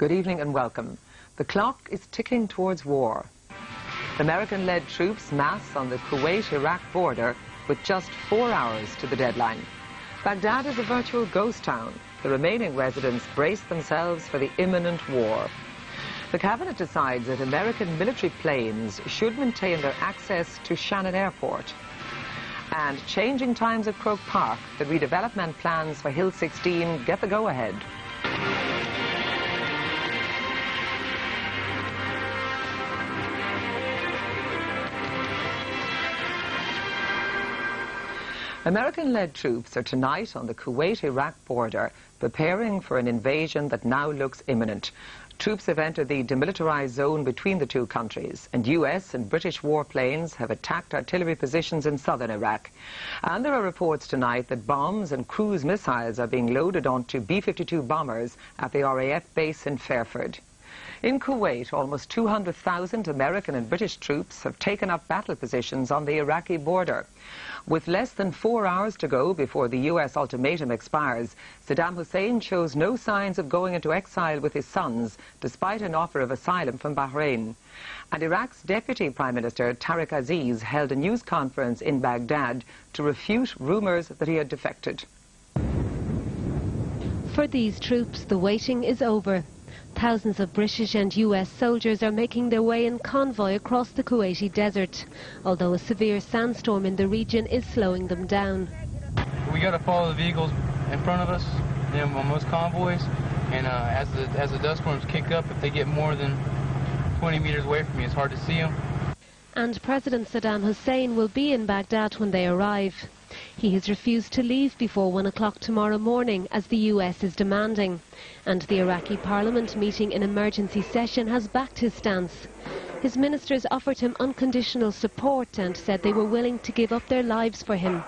Good evening and welcome. The clock is ticking towards war. American-led troops mass on the Kuwait-Iraq border with just 4 hours to the deadline. Baghdad is a virtual ghost town. The remaining residents brace themselves for the imminent war. The cabinet decides that American military planes should maintain their access to Shannon Airport. And changing times at Croke Park, the redevelopment plans for Hill 16 get the go-ahead. American-led troops are tonight on the Kuwait-Iraq border, preparing for an invasion that now looks imminent. Troops have entered the demilitarized zone between the two countries, and US and British warplanes have attacked artillery positions in southern Iraq. And there are reports tonight that bombs and cruise missiles are being loaded onto B-52 bombers at the RAF base in Fairford. In Kuwait, almost 200,000 American and British troops have taken up battle positions on the Iraqi border. With less than 4 hours to go before the US ultimatum expires, Saddam Hussein shows no signs of going into exile with his sons, despite an offer of asylum from Bahrain. And Iraq's Deputy Prime Minister Tariq Aziz held a news conference in Baghdad to refute rumors that he had defected. For these troops, the waiting is over. Thousands of British and US soldiers are making their way in convoy across the Kuwaiti desert, although a severe sandstorm in the region is slowing them down. We got to follow the vehicles in front of us, on most convoys, and as the dust storms kick up, if they get more than 20 meters away from me, it's hard to see them. And President Saddam Hussein will be in Baghdad when they arrive. He has refused to leave before 1 o'clock tomorrow morning, as the US is demanding. And the Iraqi parliament, meeting in emergency session, has backed his stance. His ministers offered him unconditional support and said they were willing to give up their lives for him.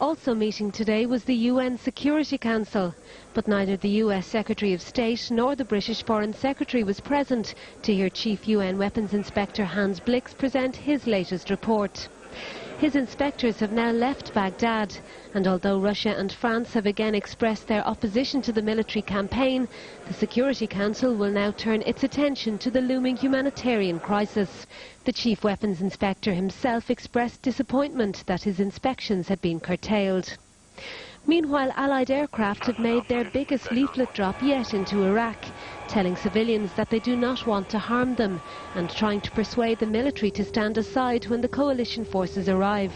Also meeting today was the UN Security Council, but neither the US Secretary of State nor the British Foreign Secretary was present to hear Chief UN Weapons Inspector Hans Blix present his latest report. His inspectors have now left Baghdad, and although Russia and France have again expressed their opposition to the military campaign, the Security Council will now turn its attention to the looming humanitarian crisis. The Chief Weapons Inspector himself expressed disappointment that his inspections had been curtailed. Meanwhile, Allied aircraft have made their biggest leaflet drop yet into Iraq, telling civilians that they do not want to harm them and trying to persuade the military to stand aside when the coalition forces arrive.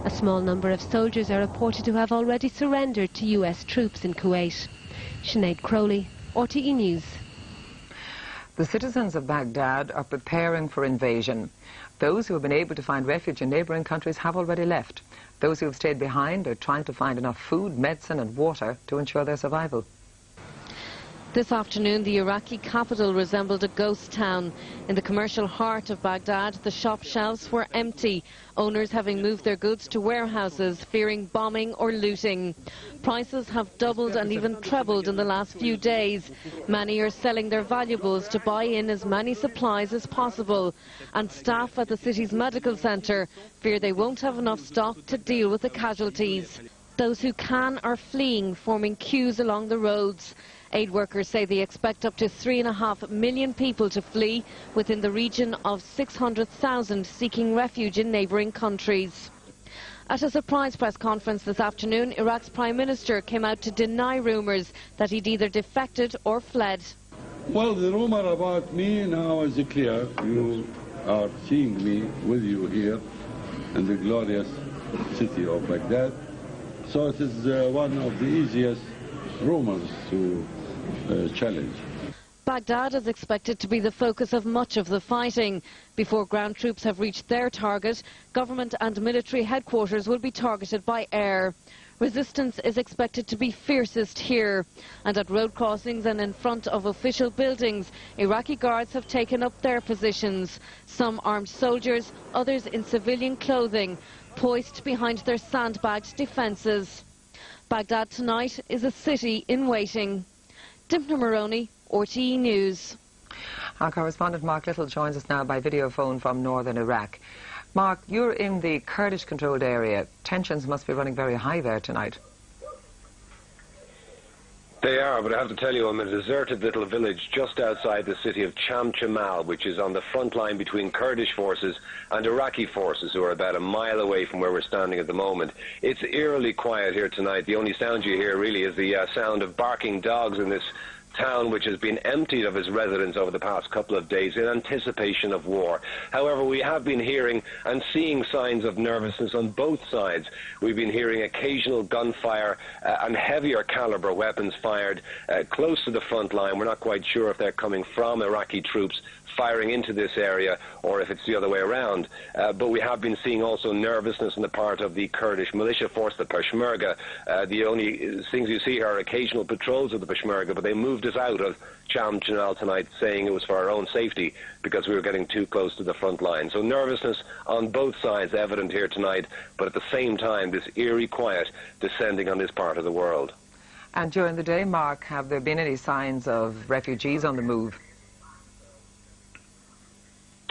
A small number of soldiers are reported to have already surrendered to US troops in Kuwait. Sinead Crowley, RTE News. The citizens of Baghdad are preparing for invasion. Those who have been able to find refuge in neighbouring countries have already left. Those who have stayed behind are trying to find enough food, medicine and water to ensure their survival. This afternoon, the Iraqi capital resembled a ghost town. In the commercial heart of Baghdad, the shop shelves were empty, owners having moved their goods to warehouses, fearing bombing or looting. Prices have doubled and even trebled in the last few days. Many are selling their valuables to buy in as many supplies as possible. And staff at the city's medical centre fear they won't have enough stock to deal with the casualties. Those who can are fleeing, forming queues along the roads. Aid workers say they expect up to 3.5 million people to flee, within the region of 600,000 seeking refuge in neighbouring countries. At a surprise press conference this afternoon, Iraq's Prime Minister came out to deny rumours that he'd either defected or fled. Well, the rumour about me now is clear. You are seeing me with you here in the glorious city of Baghdad. So it is one of the easiest rumors to challenge. Baghdad is expected to be the focus of much of the fighting. Before ground troops have reached their target, government and military headquarters will be targeted by air. Resistance is expected to be fiercest here. And at road crossings and in front of official buildings, Iraqi guards have taken up their positions. Some armed soldiers, others in civilian clothing, poised behind their sandbagged defences. Baghdad tonight is a city in waiting. Dimna Maroney, RTE News. Our correspondent Mark Little joins us now by video phone from northern Iraq. Mark, you're in the Kurdish-controlled area. Tensions must be running very high there tonight. They are, but I have to tell you, I'm in a deserted little village just outside the city of Chamchamal, which is on the front line between Kurdish forces and Iraqi forces, who are about a mile away from where we're standing at the moment. It's eerily quiet here tonight. The only sound you hear really is the sound of barking dogs in this town, which has been emptied of its residents over the past couple of days in anticipation of war. However, we have been hearing and seeing signs of nervousness on both sides. We've been hearing occasional gunfire and heavier caliber weapons fired close to the front line. We're not quite sure if they're coming from Iraqi troops firing into this area or if it's the other way around. But we have been seeing also nervousness on the part of the Kurdish militia force, the Peshmerga. The only things you see are occasional patrols of the Peshmerga, but they moved us out of Chamchamal tonight, saying it was for our own safety because we were getting too close to the front line. So nervousness on both sides evident here tonight, but at the same time this eerie quiet descending on this part of the world. And during the day, Mark, have there been any signs of refugees on the move?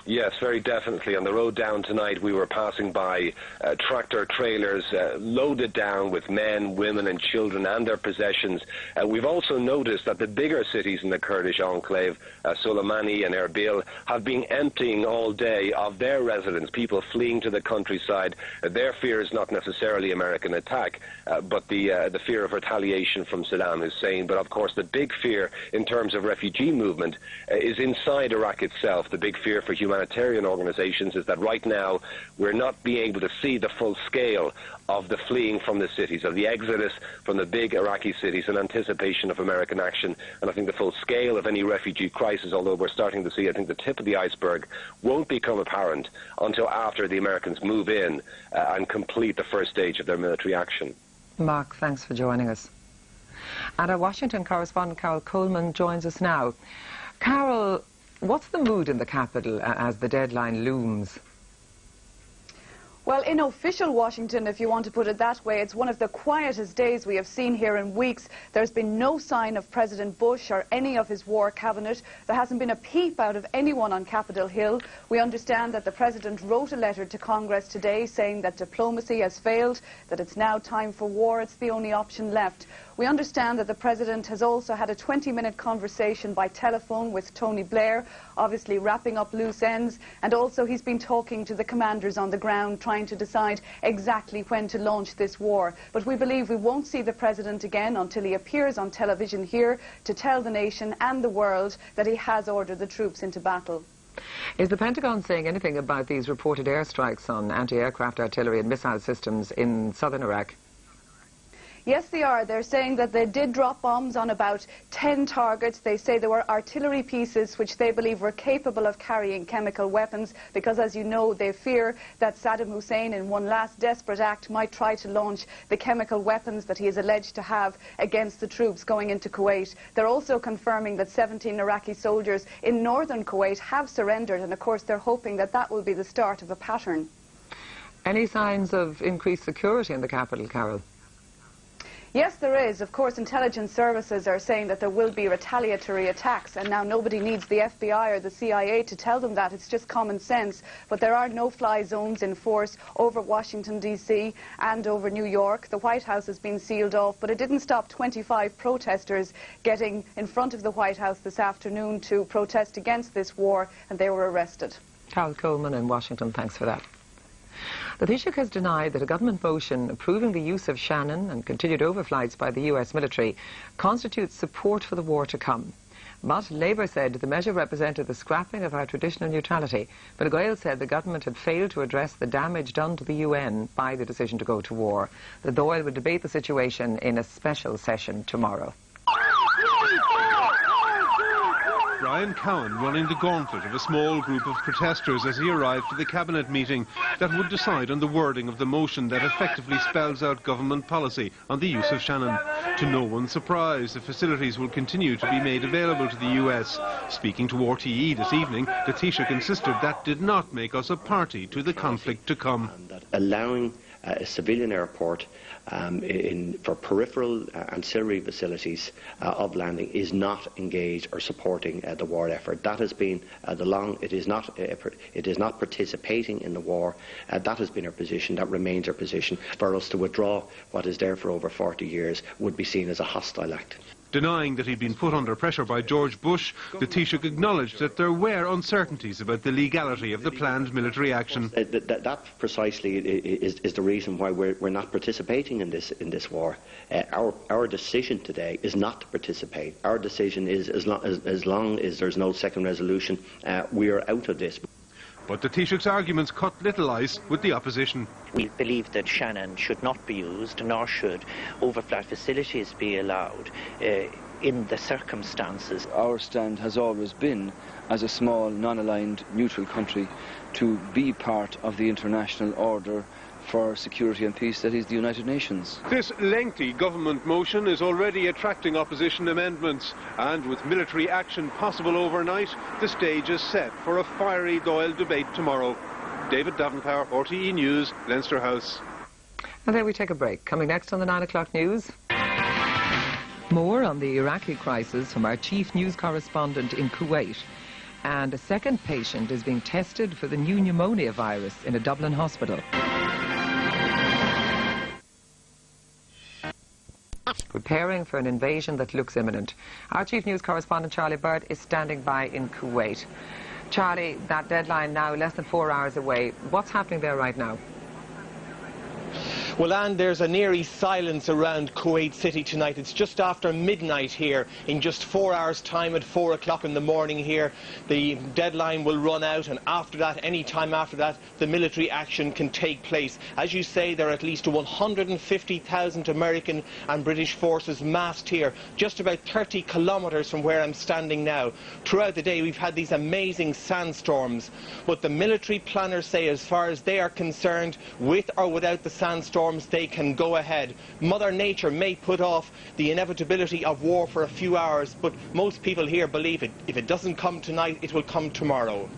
Yes, very definitely. On the road down tonight, we were passing by tractor trailers loaded down with men, women and children and their possessions. We've also noticed that the bigger cities in the Kurdish enclave, Soleimani and Erbil, have been emptying all day of their residents, people fleeing to the countryside. Their fear is not necessarily American attack, but the fear of retaliation from Saddam Hussein. But of course, the big fear in terms of refugee movement is inside Iraq itself. The big fear for humanitarian organizations is that right now we're not being able to see the full scale of the fleeing from the cities, of the exodus from the big Iraqi cities in anticipation of American action. And I think the full scale of any refugee crisis, although we're starting to see, I think, the tip of the iceberg, won't become apparent until after the Americans move in and complete the first stage of their military action. Mark, thanks for joining us. And our Washington correspondent Carol Coleman joins us now. Carol, what's the mood in the capital as the deadline looms? Well, in official Washington, if you want to put it that way, it's one of the quietest days we have seen here in weeks. There's been no sign of President Bush or any of his war cabinet. There hasn't been a peep out of anyone on Capitol Hill. We understand that the President wrote a letter to Congress today saying that diplomacy has failed, that it's now time for war. It's the only option left. We understand that the President has also had a 20-minute conversation by telephone with Tony Blair, obviously wrapping up loose ends, and also he's been talking to the commanders on the ground, trying to decide exactly when to launch this war. But we believe we won't see the President again until he appears on television here to tell the nation and the world that he has ordered the troops into battle. Is the Pentagon saying anything about these reported airstrikes on anti-aircraft artillery and missile systems in southern Iraq? Yes, they are. They're saying that they did drop bombs on about 10 targets. They say there were artillery pieces which they believe were capable of carrying chemical weapons because, as you know, they fear that Saddam Hussein, in one last desperate act, might try to launch the chemical weapons that he is alleged to have against the troops going into Kuwait. They're also confirming that 17 Iraqi soldiers in northern Kuwait have surrendered, and of course they're hoping that that will be the start of a pattern. Any signs of increased security in the capital, Carol? Yes, there is. Of course, intelligence services are saying that there will be retaliatory attacks, and now nobody needs the FBI or the CIA to tell them that. It's just common sense. But there are no-fly zones in force over Washington, D.C. and over New York. The White House has been sealed off, but it didn't stop 25 protesters getting in front of the White House this afternoon to protest against this war, and they were arrested. Carol Coleman in Washington, thanks for that. The Taoiseach has denied that a government motion approving the use of Shannon and continued overflights by the US military constitutes support for the war to come. But Labour said the measure represented the scrapping of our traditional neutrality. But Gael said the government had failed to address the damage done to the UN by the decision to go to war. The Dáil will debate the situation in a special session tomorrow. Brian Cowan running the gauntlet of a small group of protesters as he arrived to the cabinet meeting that would decide on the wording of the motion that effectively spells out government policy on the use of Shannon. To no one's surprise, the facilities will continue to be made available to the US. Speaking to RTE this evening, the Taoiseach insisted that did not make us a party to the conflict to come. Allowing a civilian airport for peripheral ancillary facilities of landing is not engaged or supporting the war effort. That has been it is not participating in the war. That has been our position. That remains our position. For us to withdraw what is there for over 40 years would be seen as a hostile act. Denying that he'd been put under pressure by George Bush, the Taoiseach acknowledged that there were uncertainties about the legality of the planned military action. That precisely is the reason why we're not participating in this war. Our decision today is not to participate. Our decision is as long as there's no second resolution, we are out of this. But the Taoiseach's arguments cut little ice with the opposition. We believe that Shannon should not be used, nor should overflight facilities be allowed in the circumstances. Our stand has always been, as a small, non-aligned, neutral country, to be part of the international order for security and peace, that is the United Nations. This lengthy government motion is already attracting opposition amendments, and with military action possible overnight, the stage is set for a fiery Dáil debate tomorrow. David Davenport, RTE News, Leinster House. And there we take a break. Coming next on the 9 o'clock news. More on the Iraqi crisis from our chief news correspondent in Kuwait. And a second patient is being tested for the new pneumonia virus in a Dublin hospital. Preparing for an invasion that looks imminent. Our chief news correspondent Charlie Bird is standing by in Kuwait. Charlie, that deadline now less than 4 hours away. What's happening there right now? Well, Anne, there's an eerie silence around Kuwait City tonight. It's just after midnight here. In just 4 hours' time, at 4 o'clock in the morning here, the deadline will run out, and after that, any time after that, the military action can take place. As you say, there are at least 150,000 American and British forces massed here, just about 30 kilometres from where I'm standing now. Throughout the day, we've had these amazing sandstorms, but the military planners say, as far as they are concerned, with or without the sandstorms, they can go ahead. Mother Nature may put off the inevitability of war for a few hours, but most people here believe if it doesn't come tonight, it will come tomorrow.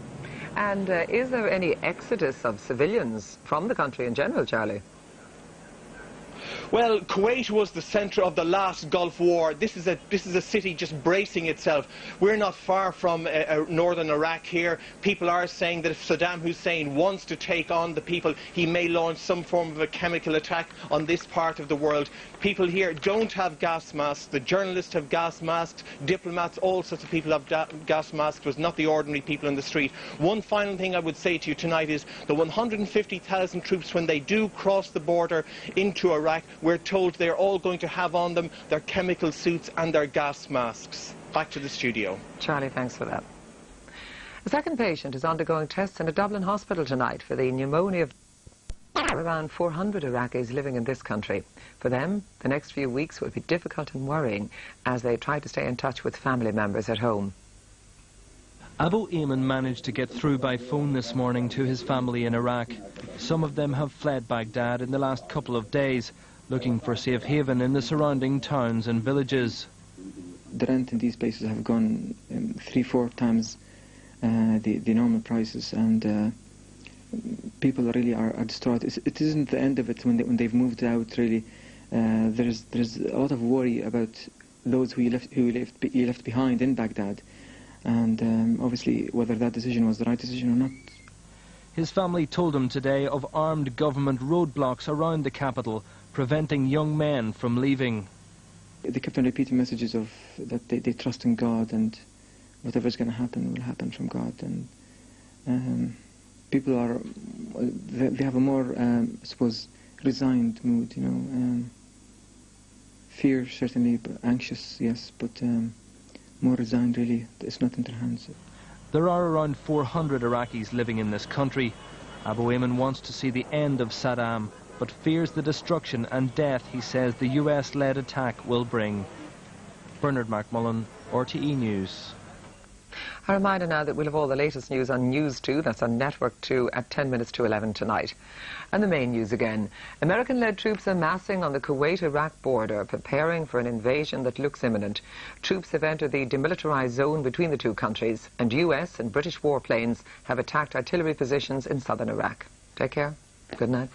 And is there any exodus of civilians from the country in general, Charlie? Well, Kuwait was the centre of the last Gulf War. This is a city just bracing itself. We're not far from northern Iraq here. People are saying that if Saddam Hussein wants to take on the people, he may launch some form of a chemical attack on this part of the world. People here don't have gas masks. The journalists have gas masks. Diplomats, all sorts of people have gas masks. It was not the ordinary people in the street. One final thing I would say to you tonight is the 150,000 troops, when they do cross the border into Iraq, we're told they're all going to have on them their chemical suits and their gas masks. Back to the studio. Charlie, thanks for that. A second patient is undergoing tests in a Dublin hospital tonight for the pneumonia. Around 400 Iraqis living in this country. For them, the next few weeks will be difficult and worrying as they try to stay in touch with family members at home. Abu Ayman managed to get through by phone this morning to his family in Iraq. Some of them have fled Baghdad in the last couple of days, looking for safe haven in the surrounding towns and villages. The rent in these places have gone 3-4 times the normal prices, and people really are distraught. It isn't the end of it when they've moved out. Really, there's a lot of worry about those who left behind in Baghdad, and obviously whether that decision was the right decision or not. His family told him today of armed government roadblocks around the capital, preventing young men from leaving. They kept on repeating messages of that they trust in God, and whatever's going to happen will happen from God. And people they have a more, I suppose, resigned mood, you know. Fear, certainly, but anxious, yes, but more resigned, really. It's not in their hands. There are around 400 Iraqis living in this country. Abu Ayman wants to see the end of Saddam, but fears the destruction and death he says the US-led attack will bring. Bernard McMullen, RTE News. A reminder now that we'll have all the latest news on News 2, that's on Network 2 at 10 minutes to 11 tonight. And the main news again. American-led troops are massing on the Kuwait-Iraq border, preparing for an invasion that looks imminent. Troops have entered the demilitarized zone between the two countries, and US and British warplanes have attacked artillery positions in southern Iraq. Take care. Good night.